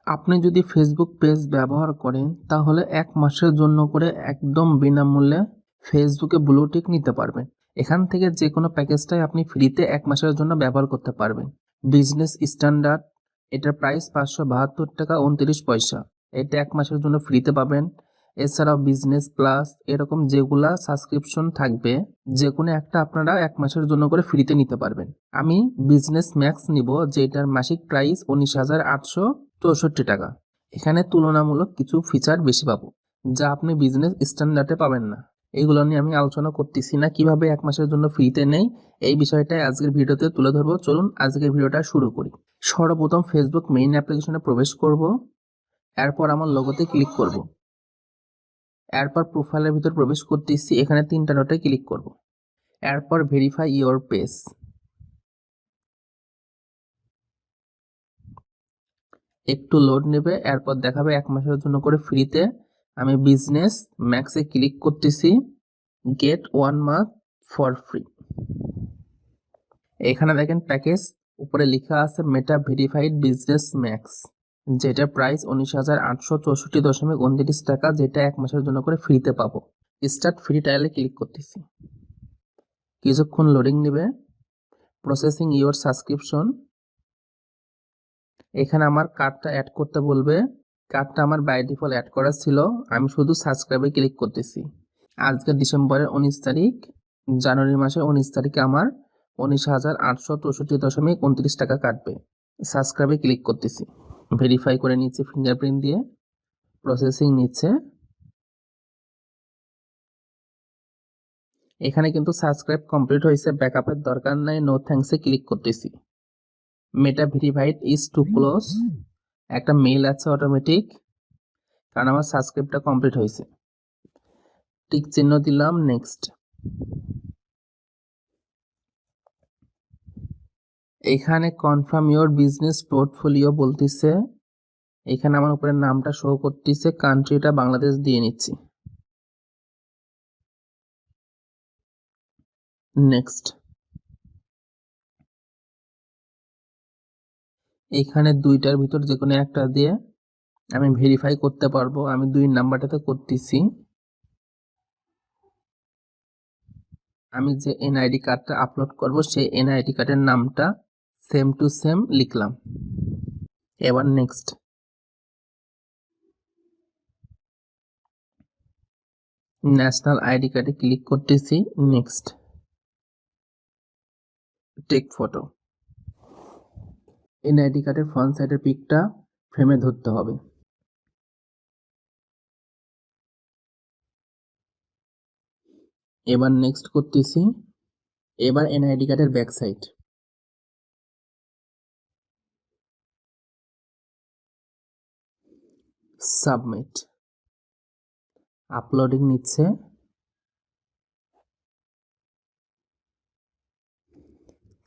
আপনি যদি Facebook page ব্যবহার করেন তাহলে 1 মাসের জন্য করে একদম বিনামূল্যে ফেসবুকে ব্লু টিক নিতে পারবেন। এখান থেকে যে কোনো প্যাকেজটাই আপনি ফ্রিতে 1 মাসের জন্য ব্যবহার করতে পারবেন। বিজনেস স্ট্যান্ডার্ড এটার প্রাইস 572 টাকা 29 পয়সা। এটা 1 মাসের জন্য ফ্রিতে পাবেন। এছাড়াও বিজনেস প্লাস এরকম যেগুলা সাবস্ক্রিপশন থাকবে যে কোনো একটা আপনারা 1 মাসের জন্য করে ফ্রিতে নিতে পারবেন। আমি বিজনেস ম্যাক্স নিব যেটার মাসিক প্রাইস 19,864 টাকা। এখানে তুলনামূলক কিছু ফিচার বেশি পাবো যা আপনি বিজনেস স্ট্যান্ডার্ডে পাবেন না। এইগুলো নিয়ে আমি আলোচনা করতেছি না, কিভাবে 1 মাসের জন্য ফ্রিতে নেই এই বিষয়টাই আজকের ভিডিওতে তুলে ধরবো। চলুন আজকের ভিডিওটা শুরু করি। সর্বপ্রথম ফেসবুক মেইন অ্যাপ্লিকেশনে প্রবেশ করব, এরপর আমার লোগোতে ক্লিক করব, এরপর প্রোফাইলের ভিতর প্রবেশ করতেছি, এখানে 3টা ডটে ক্লিক করব, এরপর ভেরিফাই ইওর পেজ। একটু লোড নেবে, এরপর দেখাবে 1 মাসের জন্য করে ফ্রিতে। আমি বিজনেস ম্যাক্সে ক্লিক করতেছি, গেট 1 মান্থ ফর ফ্রি। এখানে দেখেন প্যাকেজ উপরে লেখা আছে মেটা ভেরিফাইড বিজনেস ম্যাক্স, যেটা প্রাইস 19,864.29 টাকা, যেটা 1 মাসের জন্য করে ফ্রিতে পাবো। স্টার্ট ফ্রি ট্রায়ালে ক্লিক করতেছি, কিছুক্ষণ লোডিং নেবে। Processing your subscription. এখানে আমার কার্ডটা অ্যাড করতে বলবে, কার্ডটা আমার বাই ডিফল্ট অ্যাড করা ছিল, আমি শুধু সাবস্ক্রাইবে ক্লিক করতেছি। আজকে ডিসেম্বরের 19 তারিখ, জানুয়ারি মাসের 19 তারিখে আমার 19,864.29 টাকা কাটবে। সাবস্ক্রাইবে ক্লিক করতেছি, ভেরিফাই করে নিচ্ছে ফিঙ্গারপ্রিন্ট দিয়ে, প্রসেসিং নিচ্ছে। এখানে কিন্তু সাবস্ক্রাইব কমপ্লিট হয়েছে, ব্যাকআপের দরকার নাই, নো থ্যাঙ্কসে ক্লিক করতেছি। Meta verified is to close, একটা মেইল আছে অটোমেটিক, কারণ আমার সাবস্ক্রাইবটা কমপ্লিট হয়েছে। টিক চিহ্ন দিলাম, নেক্সট। এখানে কনফার্ম ইওর বিজনেস পোর্টফোলিও বলতেছে, এখানে আমার উপরে নামটা শো করতেছে, কান্ট্রিটা বাংলাদেশ দিয়ে নিচ্ছি, নেক্সট। এখানে দুইটার ভিতর যে কোনো একটা দিয়ে আমি ভেরিফাই করতে পারবো, আমি 2 নাম্বারটাতে করতেছি। আমি যে এনআইডি কার্ডটা আপলোড করব সেই এনআইডি কার্ডের নামটা সেম টু সেম লিখলাম, এবার নেক্সট। ন্যাশনাল আইডি কার্ডে ক্লিক করতেছি, নেক্সট। টেক ফটো, এনআইডি কার্ডের ফ্রন্ট সাইডের পিকটা ফ্রেমে ধরতে হবে। এবার নেক্সট করতেছি। এবার এনআইডি কার্ডের ব্যাক সাইড, সাবমিট, আপলোডিং নিচ্ছে।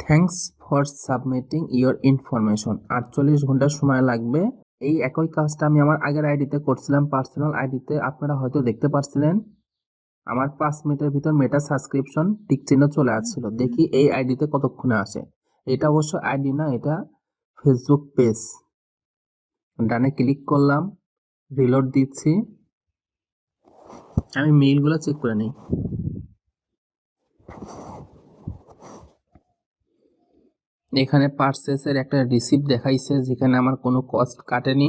Thanks for submitting your information, 48 ঘন্টা সময় লাগবে। এই একই কাজটা আমি আমার আগের আইডিতে করছিলাম, পার্সোনাল আইডিতে, আপনারা হয়তো দেখতে পাচ্ছিলেন আমার 5 মিনিটের ভিতর মেটা সাবস্ক্রিপশন টিক চিহ্ন চলে আসছিল। দেখি এই আইডিতে কতক্ষণে আসে। এটা অবশ্য আইডি না, এটা ফেসবুক পেজ। ডানে ক্লিক করলাম, রিলোড দিচ্ছি, আমি মেইলগুলো চেক করে নিই। এখানে পারচেসের একটা রিসিপ্ট দেখাইছে যেখানে আমার কোনো কস্ট কাটেনি।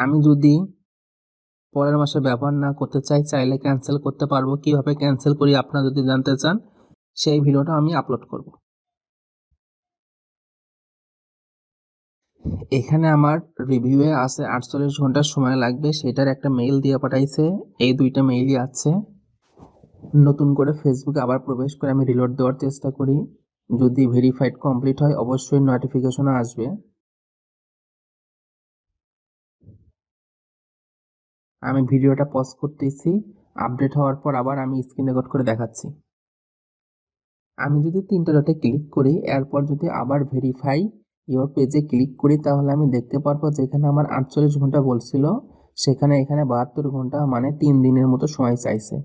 আমি যদি পরের মাসে ব্যবহার না করতে চাই, চাইলে ক্যান্সেল করতে পারবো। কিভাবে ক্যান্সেল করি আপনারা যদি জানতে চান, সেই ভিডিওটা আমি আপলোড করব। এখানে আমার রিভিউয়ে আছে 48 ঘন্টা সময় লাগবে, সেটার একটা মেইল দিয়ে পাঠাইছে। এই 2টা মেইলই আছে। নতুন করে ফেসবুকে আবার প্রবেশ করে আমি রিলোড দেওয়ার চেষ্টা করি, যদি ভেরিফাইড কমপ্লিট হয় অবশ্যই নোটিফিকেশনও আসবে। আমি ভিডিওটা পজ করতেছি, আপডেট হওয়ার পর আবার আমি স্ক্রিন রেকর্ড করে দেখাচ্ছি। আমি যদি 3টা ডটে ক্লিক করি, এরপর যদি আবার ভেরিফাই ইওর পেজে ক্লিক করি, তাহলে আমি দেখতে পারবো যেখানে আমার 48 ঘন্টা বলছিল সেখানে এখানে 72 ঘন্টা, মানে 3 দিনের মতো সময় চাইছে।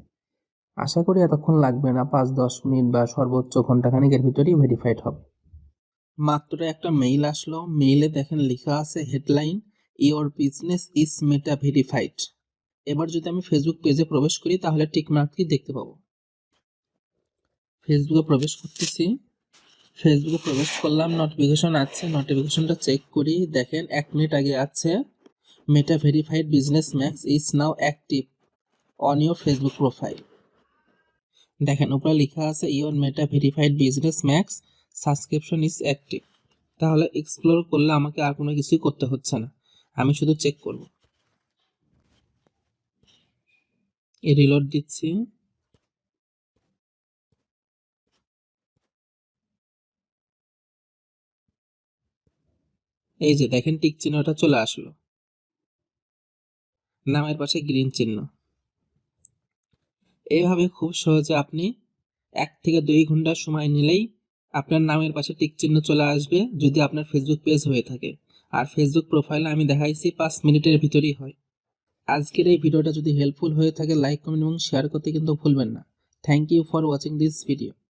আশা করি এতক্ষণ লাগবে না, 5-10 মিনিট বা সর্বোচ্চ ঘন্টাখানেকের ভিতরেই ভেরিফাইড হবে। মাত্র একটা মেইল আসলো, মেইলে দেখেন লেখা আছে headline, your business is meta verified. এবার যদি আমি ফেসবুক পেজে প্রবেশ করি তাহলে টিক মার্কটি দেখতে পাবো। ফেসবুকে প্রবেশ করতেছি, ফেসবুকে প্রবেশ করলাম, নোটিফিকেশন আছে, নোটিফিকেশনটা চেক করি, দেখেন 1 মিনিট আগে আছে মেটা verified business max is now active on your Facebook profile. দেখেন উপরে লেখা আছে your meta verified business max subscription is active. তাহলে এক্সপ্লোর করলে আমাকে আর কোনো কিছুই করতে হচ্ছে না, আমি শুধু চেক করব। এই রিলোড দিচ্ছি, এই যে দেখেন টিক চিহ্নটা চলে আসলো, নামের পাশে গ্রিন চিহ্ন। এইভাবে খুব সহজে আপনি 1 থেকে 2 ঘন্টা সময় নিলেই আপনার নামের পাশে টিক চিহ্ন চলে আসবে, যদি আপনার ফেসবুক পেজ হয়ে থাকে। আর ফেসবুক প্রোফাইলে আমি দেখাইছি 5 মিনিটের ভিতরেই হয়। আজকের এই ভিডিওটা যদি হেল্পফুল হয়ে থাকে লাইক কমেন্ট এবং শেয়ার করতে কিন্তু ভুলবেন না। Thank you for watching this video.